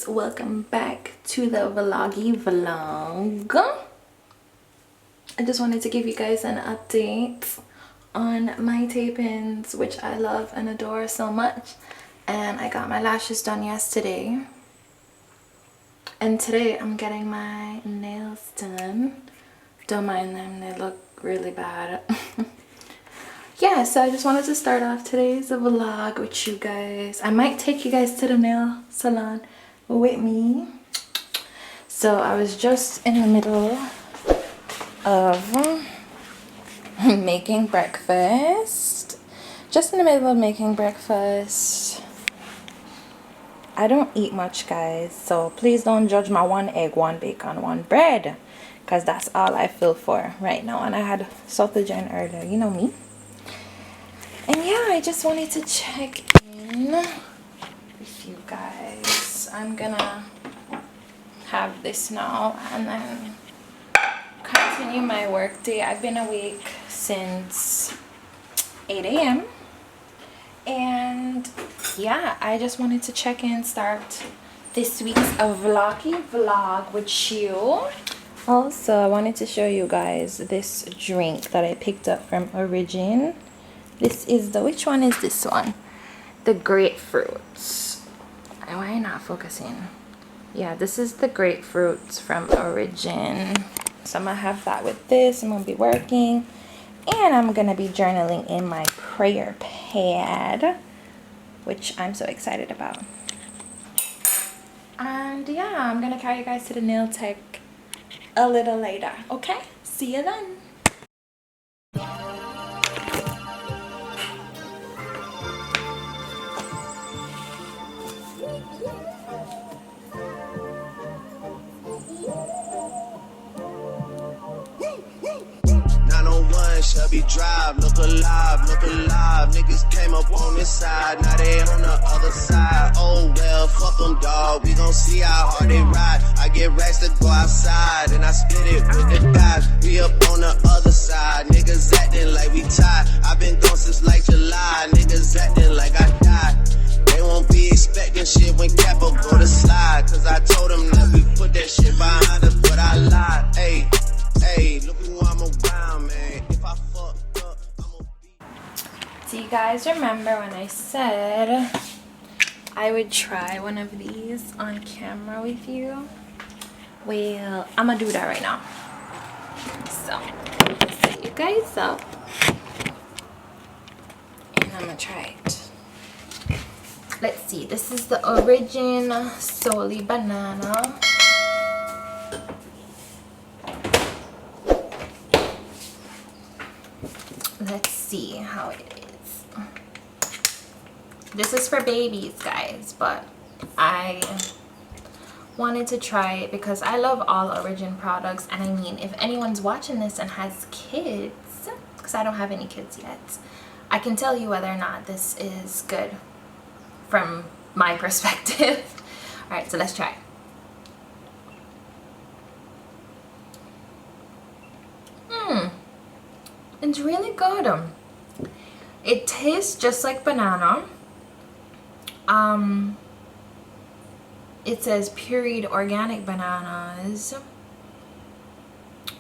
welcome back to the vloggy vlog. I just wanted to give you guys an update on my tapings, which I love and adore so much. And I got my lashes done yesterday, and today I'm getting my nails done. Don't mind them, they look really bad. Yeah, so I just wanted to start off today's vlog with you guys. I might take you guys to the nail salon with me. So I was just in the middle of making breakfast. I don't eat much, guys, so please don't judge my 1 egg, 1 bacon, 1 bread, because that's all I feel for right now. And I had sausage in earlier, you know me. And yeah, I just wanted to check in with you guys. I'm gonna have this now and then continue my work day. I've been awake since 8 a.m. and yeah, I just wanted to check in, start this week's vloggy vlog with you. Also, I wanted to show you guys this drink that I picked up from Origin. This is the, which one is this one? The grapefruits. Why are you not focusing? Yeah, this is the grapefruits from Origin. So I'm gonna have that with this. I'm gonna be working, and I'm gonna be journaling in my prayer pad, which I'm so excited about. And yeah, I'm gonna carry you guys to the nail tech a little later. Okay, see you then. Shelby Drive, look alive, niggas came up on this side, now they on the other side. Oh well, fuck them, dawg, we gon' see how hard they ride. I get racks to go outside, and I split it with the guys. We up on the other side, niggas acting like we tied. I been gone since like July, niggas acting like I died. They won't be expecting shit when Capo go to slide, cause I told them that we put that shit behind us, but I lied. Hey, look who I'm around, man. If I fucked up, I'ma be. Do you guys remember when I said I would try one of these on camera with you? Well, I'm gonna do that right now. So, set you guys up, and I'm gonna try it. Let's see, this is the Origin Soli Banana. Let's see how it is. This is for babies, guys, but I wanted to try it because I love all Origin products. And I mean, if anyone's watching this and has kids, because I don't have any kids yet, I can tell you whether or not this is good from my perspective. All right, so let's try. It's really good. It tastes just like banana. It says pureed organic bananas,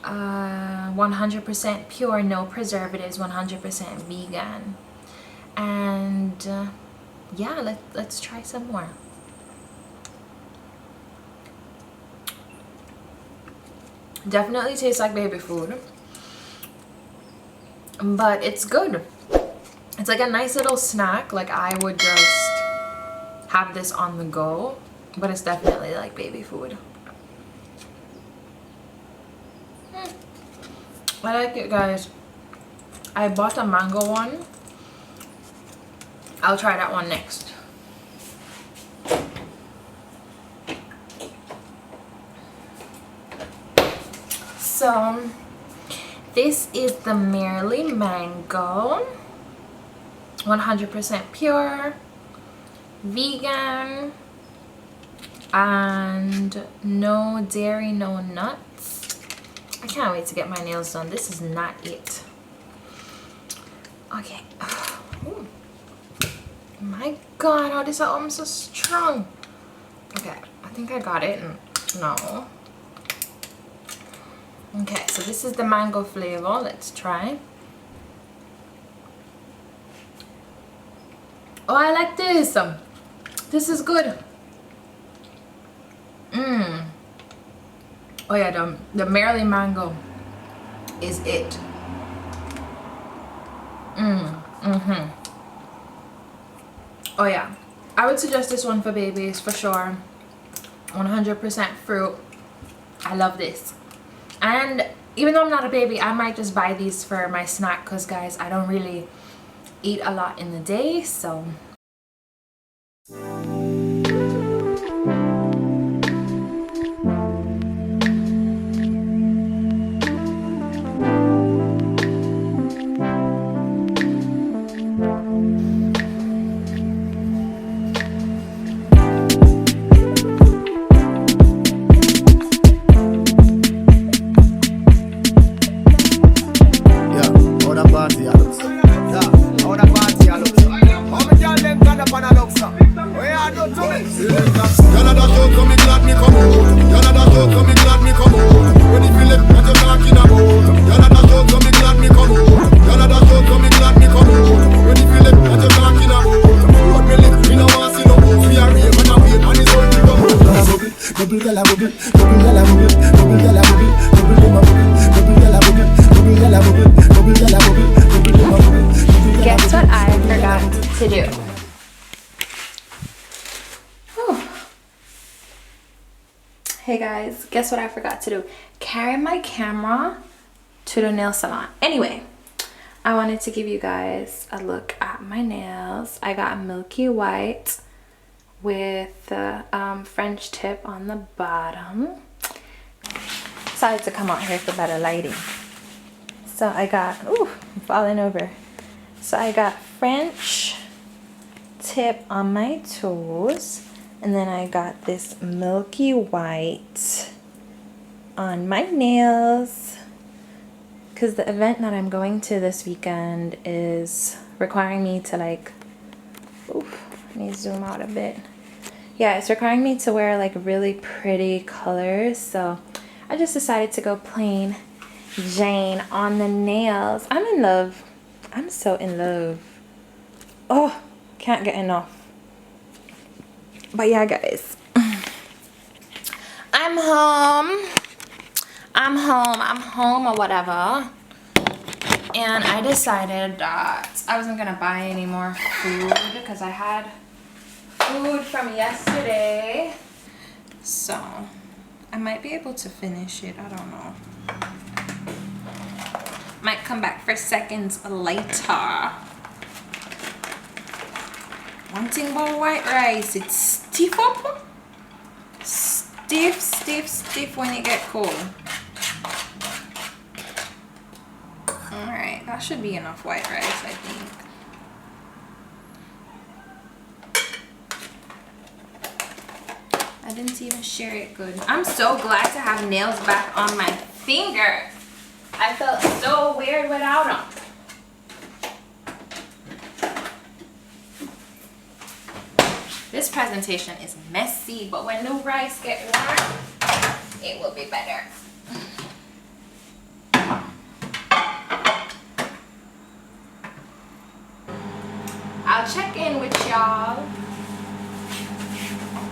100% pure, no preservatives, 100% vegan. And yeah, let's try some more. Definitely tastes like baby food, but it's good. It's like a nice little snack. Like, I would just have this on the go, but it's definitely like baby food. I like it, guys. I bought a mango one. I'll try that one next. So this is the Merely Mango, 100% pure, vegan, and no dairy, no nuts. I can't wait to get my nails done. This is not it. Okay. Ooh. My god, how this album so strong. Okay, I think I got it. No. Okay, so this is the mango flavor. Let's try. Oh, I like this. This is good. Oh yeah, the Maryland mango is it. Oh yeah, I would suggest this one for babies for sure. 100% fruit. I love this. And even though I'm not a baby, I might just buy these for my snack, because guys, I don't really eat a lot in the day, so guess what I forgot to do? Hey guys, guess what I forgot to do? Carry my camera to the nail salon. Anyway, I wanted to give you guys a look at my nails. I got milky white with the French tip on the bottom. Decided to come out here for better lighting. So I got, ooh, I'm falling over. So I got French tip on my toes, and then I got this milky white on my nails, because the event that I'm going to this weekend is requiring me to like, oof, let me zoom out a bit. Yeah, it's requiring me to wear like really pretty colors, so I just decided to go plain Jane on the nails. I'm in love. I'm so in love. Oh, can't get enough. But yeah, guys, I'm home or whatever, and I decided that I wasn't gonna buy any more food because I had food from yesterday, so I might be able to finish it. I don't know, might come back for seconds later. One thing about white rice, it's stiff up. Stiff when it get cold. Alright, that should be enough white rice, I think. I didn't even share it good. I'm so glad to have nails back on my finger. I felt so weird without them. This presentation is messy, but when the rice get warm, it will be better. I'll check in with y'all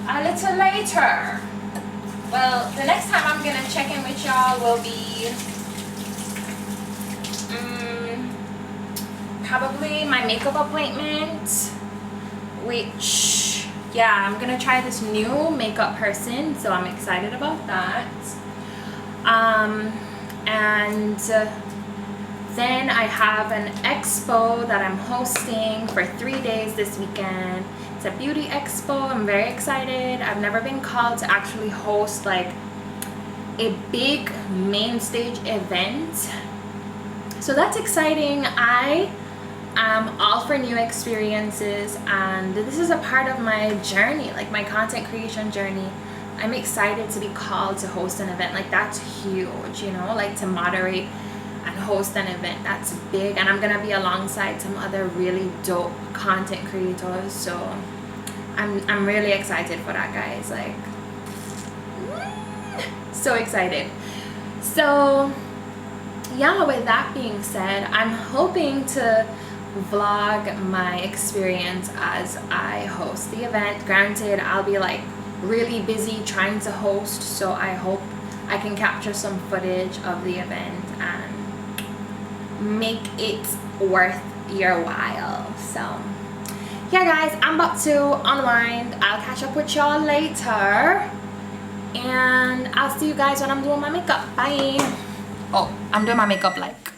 a little later. Well, the next time I'm gonna check in with y'all will be probably my makeup appointment, which, yeah, I'm gonna try this new makeup person, so I'm excited about that. And then I have an expo that I'm hosting for 3 days this weekend. It's a beauty expo. I'm very excited. I've never been called to actually host like a big main stage event, so that's exciting. I am all for new experiences, and this is a part of my journey, like my content creation journey. I'm excited to be called to host an event. Like, that's huge, you know, like to moderate and host an event. That's big, and I'm gonna be alongside some other really dope content creators, so I'm really excited for that, guys. Like, So excited. So yeah, with that being said, I'm hoping to vlog my experience as I host the event. Granted, I'll be like really busy trying to host, so I hope I can capture some footage of the event and make it worth your while. So yeah guys, I'm about to unwind. I'll catch up with y'all later, and I'll see you guys when I'm doing my makeup. Bye. Oh, I'm doing my makeup like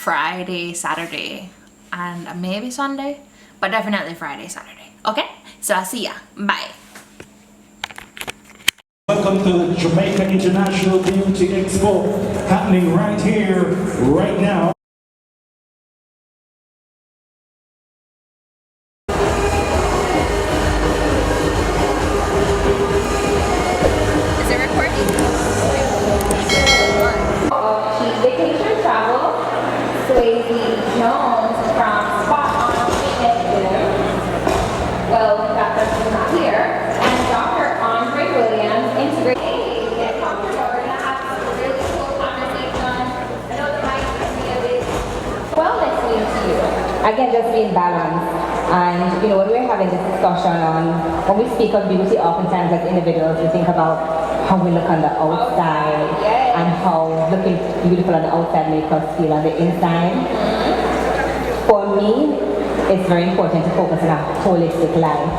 Friday, Saturday, and maybe Sunday, but definitely Friday, Saturday. Okay, so I'll see ya. Bye. Welcome to the Jamaica International Beauty Expo, happening right here, right now. Is it recording? Cheap vacation travel, Swayze Jones from Spot On Fitness. Well, Dr. is not here, and Dr. Andre Williams integrated. Hey, get comfortable. We're gonna have a really cool conversation. I know the mic is gonna be a bit. Wellness means to you. Again, just being balanced. And you know, when we're having this discussion on, when we speak of beauty, oftentimes as individuals, we think about how we look on the outside and how looking beautiful on the outside makes us feel on the inside. For me, it's very important to focus on a holistic life.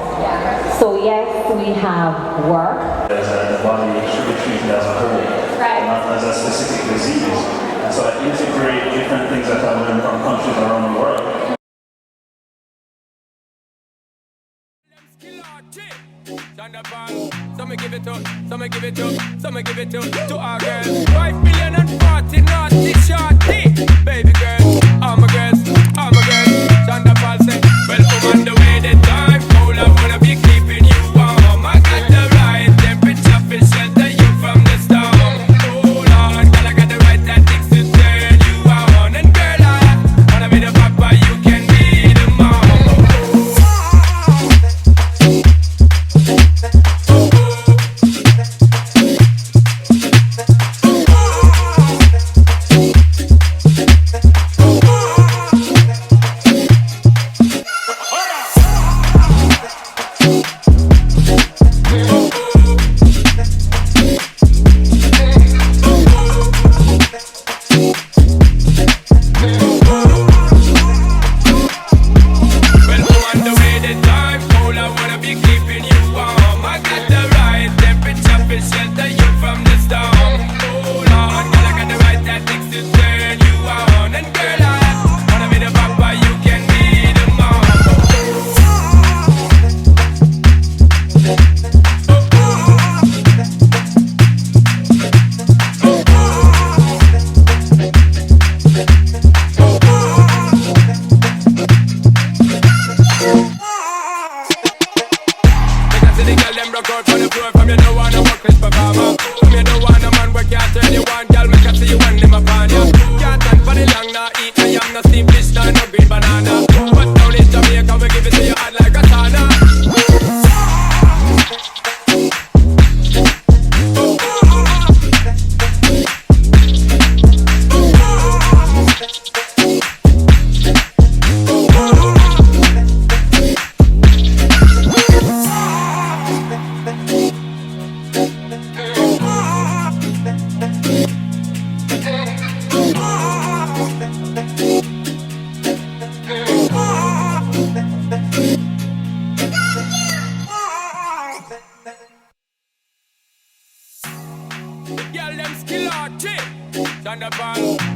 So yes, we have work. The body should be treated as a whole, not as a specific disease. And so I integrate different things that I've learned from countries around the world. Some give it up, some give it up, some give it up to our girls. 5 million and 40 naughty shorty. Baby girl, all my girls, all my girls. Shonda Paul say, well, I'm on the way the time. Cold, I wanna be keeping you warm. I got the right temperature to shelter you from the storm. Hold on, girl, I got the right tactics to turn you on. And girl, I wanna be the papa, you can be the mom.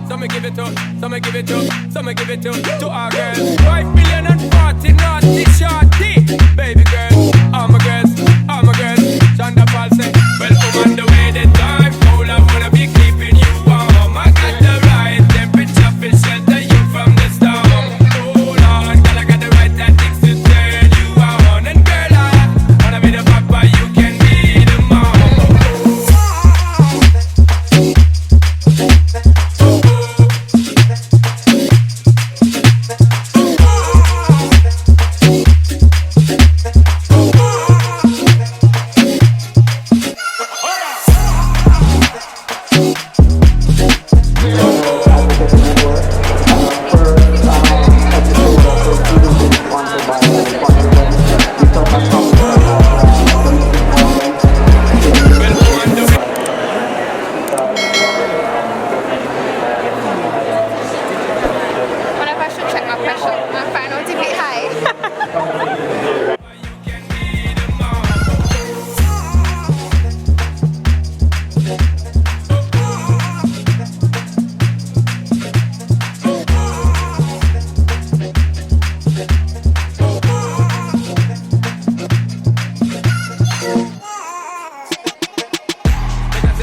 Some give it up, some give it up, some give it up to our girls. 5 million and 40 naughty shorty. Baby girl, all my girls, all my girls. Shonda Paul say, well, I'm on the way the time. Cold, I wanna be keeping you warm. I got the right temperature to shelter you from the storm. Hold on, girl, I got the right tactics to turn you on. And girl, I wanna be the papa, you can be the mom.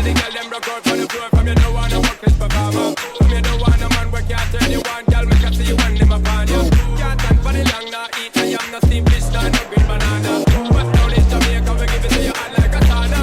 see the girl them broke out on the floor. From you don't wanna work this performer. From you don't want a man where can't turn you on. Girl, make I see you when them upon you. Can't stand for the long, nah eat a yam, no steam fish, nah no green banana. But down in Jamaica, we give it to you hot like a sauna.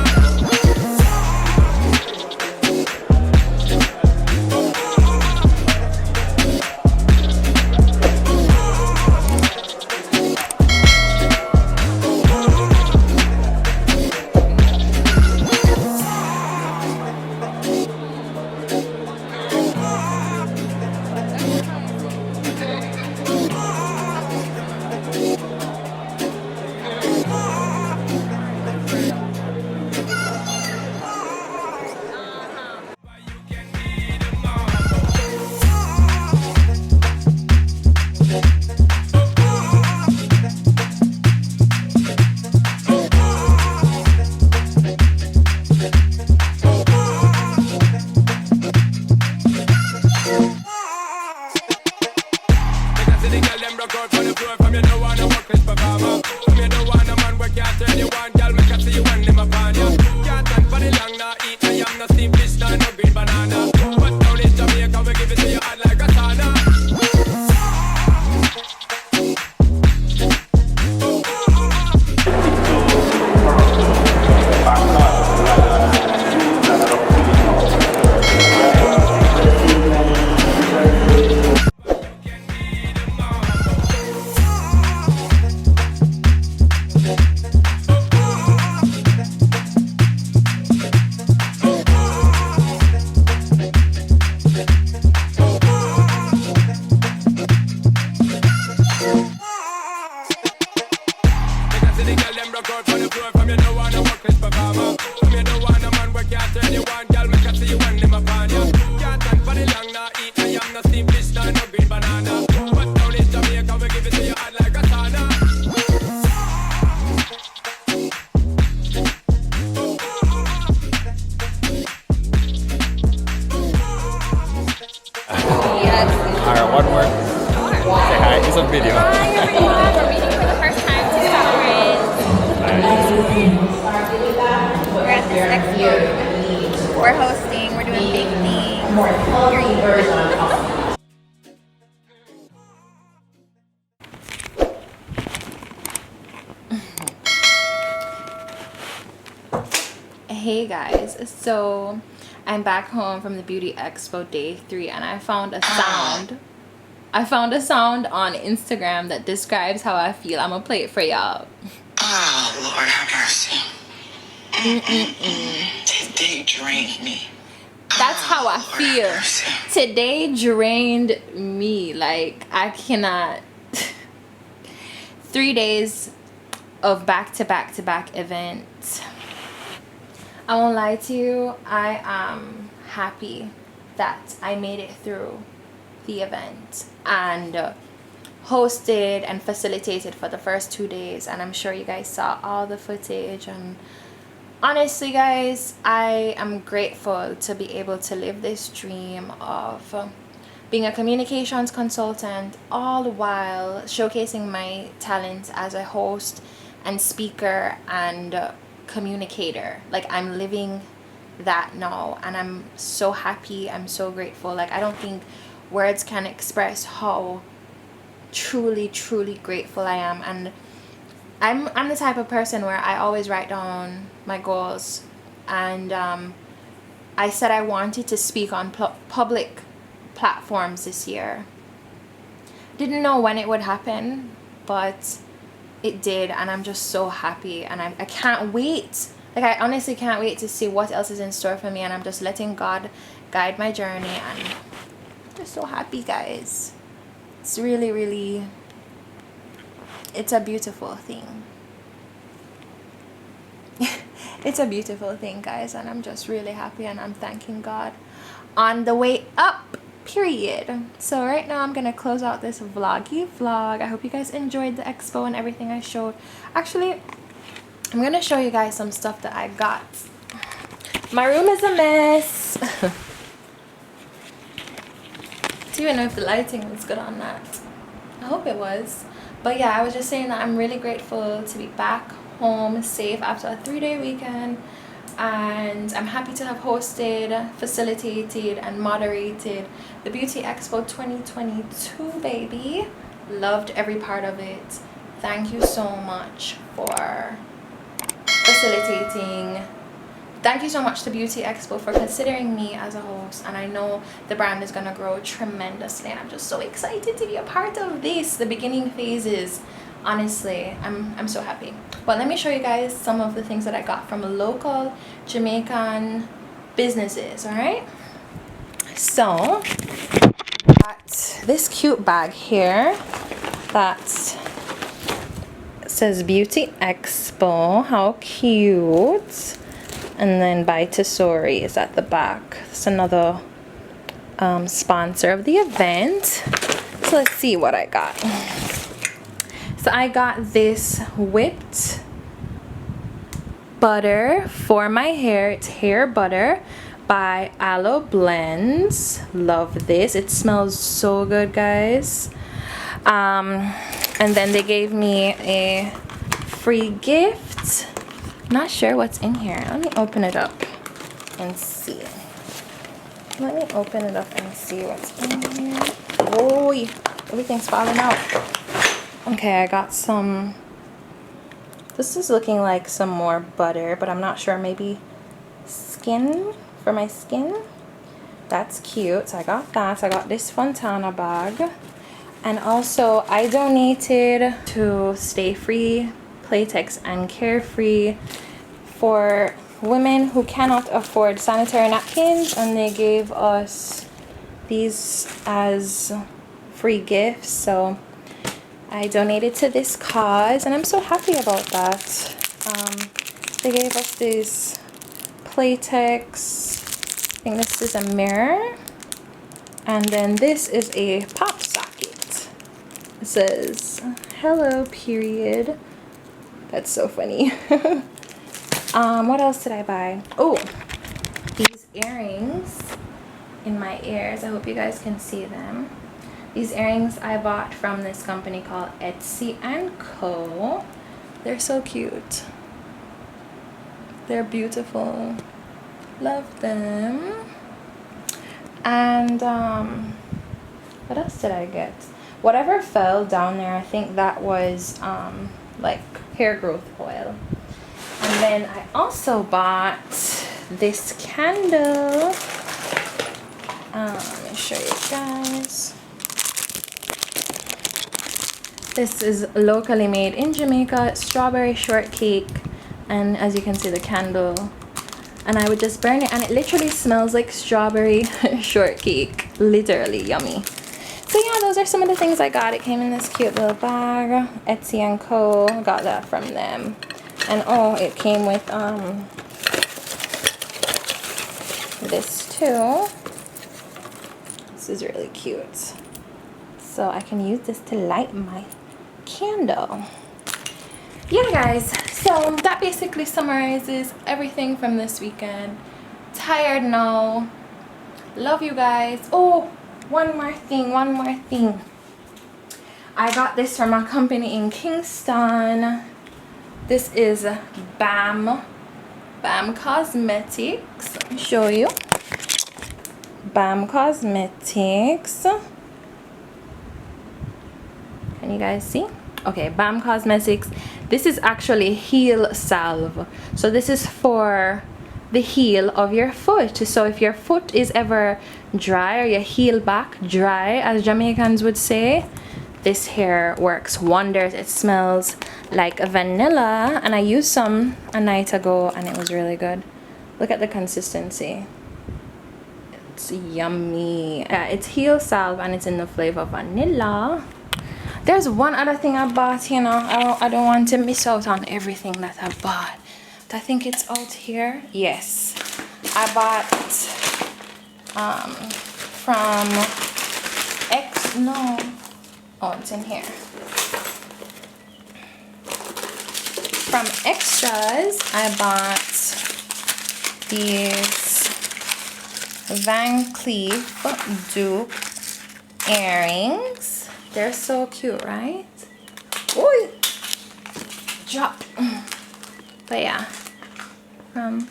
We're hosting, we're doing big things. Hey guys, so I'm back home from the Beauty Expo day 3 and I found a sound. I found a sound on Instagram that describes how I feel. I'm gonna play it for y'all. Oh, Lord have mercy. Today drained me. That's how I feel. Today drained me. Like, I cannot. 3 days of back-to-back-to-back events. I won't lie to you, I am happy that I made it through the event and hosted and facilitated for the first 2 days, and I'm sure you guys saw all the footage. And honestly guys, I am grateful to be able to live this dream of being a communications consultant, all the while showcasing my talent as a host and speaker and communicator. Like, I'm living that now and I'm so happy, I'm so grateful. Like, I don't think words can express how truly grateful I am. And I'm the type of person where I always write down my goals, and I said I wanted to speak on public platforms this year. Didn't know when it would happen, but it did, and I'm just so happy, and I can't wait. Like, I honestly can't wait to see what else is in store for me, and I'm just letting God guide my journey, and I'm just so happy, guys. It's really, it's a beautiful thing. It's a beautiful thing, guys, and I'm just really happy, and I'm thanking God on the way up, period. So right now I'm gonna close out this vloggy vlog. I hope you guys enjoyed the expo and everything I showed. Actually, I'm gonna show you guys some stuff that I got. My room is a mess. I don't even know if the lighting was good on that. I hope it was. But yeah, I was just saying that I'm really grateful to be back home safe after a 3-day weekend. and I'm happy to have hosted, facilitated, and moderated the Beauty Expo 2022, baby. Loved every part of it. Thank you so much for facilitating. Thank you so much to Beauty Expo for considering me as a host, and I know the brand is gonna grow tremendously, and I'm just so excited to be a part of this, the beginning phases. Honestly, I'm so happy. But let me show you guys some of the things that I got from local Jamaican businesses. All right, so got this cute bag here that says Beauty Expo. How cute. And then by Tesori is at the back. It's another sponsor of the event. So let's see what I got. So I got this whipped butter for my hair. It's hair butter by Aloe Blends. Love this. It smells so good, guys. And then they gave me a free gift. Not sure what's in here. Let me open it up and see. Let me open it up and see what's in here. Oh, everything's falling out. Okay, I got some. This is looking like some more butter, but I'm not sure. Maybe skin for my skin. That's cute. So I got that. So I got this Fontana bag. And also, I donated to Stay Free, Playtex, and Carefree for women who cannot afford sanitary napkins, and they gave us these as free gifts. So I donated to this cause, and I'm so happy about that. They gave us these Playtex. I think this is a mirror, and then this is a pop socket. It says hello period. That's so funny. What else did I buy? Oh, these earrings in my ears. I hope you guys can see them. These earrings I bought from this company called Etsy & Co. They're so cute. They're beautiful. Love them. And what else did I get? Whatever fell down there, I think that was like hair growth oil. And then I also bought this candle. Let me show you guys. This is locally made in Jamaica, strawberry shortcake, and as you can see, the candle. And I would just burn it, and it literally smells like strawberry shortcake. Literally yummy. So yeah, those are some of the things I got. It came in this cute little bag. Etsy & Co. Got that from them. And oh, it came with this too. This is really cute. So I can use this to light my candle. Yeah, guys. So that basically summarizes everything from this weekend. Tired now. Love you guys. Oh, one more thing. I got this from a company in Kingston. This is BAM Cosmetics. Let me show you. BAM Cosmetics. Can you guys see? Okay, BAM Cosmetics. This is actually heel salve. So this is for the heel of your foot. So if your foot is ever dry, or your heel back dry, as Jamaicans would say, this hair works wonders. It smells like vanilla, and I used some a night ago and it was really good. Look at the consistency. It's yummy. It's heel salve and it's in the flavor vanilla. There's one other thing I bought, you know. I don't want to miss out on everything that I bought. I think it's out here. Yes, I bought from oh, it's in here. From Extras, I bought these Van Cleef dupe earrings. They're so cute, right? Ooh, drop. But yeah, from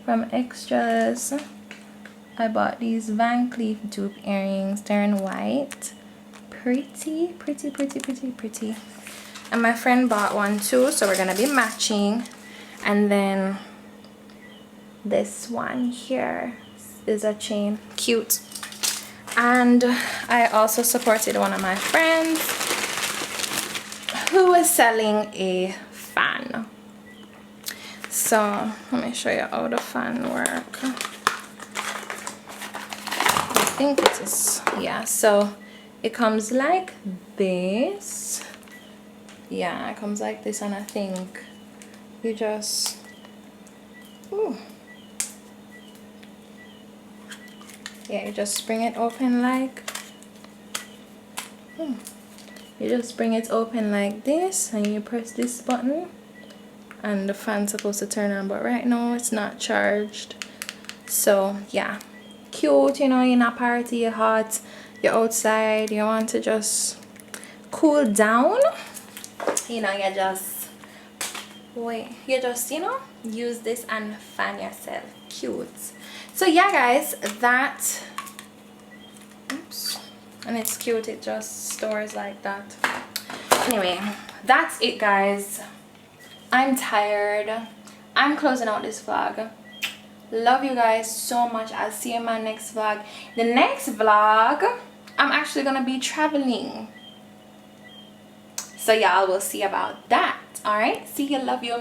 from Extras. I bought these Van Cleef dupe earrings. They're in white. Pretty. And my friend bought one too, so we're gonna be matching. And then this one here is a chain. Cute. And I also supported one of my friends who was selling a fan. So let me show you how the fan works. I think it is, yeah, so it comes like this. Yeah, it comes like this, and I think you just yeah, you just bring it open like you just bring it open like this, and you press this button and the fan's supposed to turn on, but right now it's not charged. So yeah, cute, you know, you're in a party, you're hot, you're outside, you want to just cool down, you know, you just you know, use this and fan yourself. Cute. So yeah guys, that, oops, and it's cute, it just stores like that. Anyway, that's it guys. I'm tired. I'm closing out this vlog. Love you guys so much. I'll see you in my next vlog. The next vlog, I'm actually gonna be traveling, so y'all will see about that. All right, see you, love you.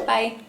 Bye.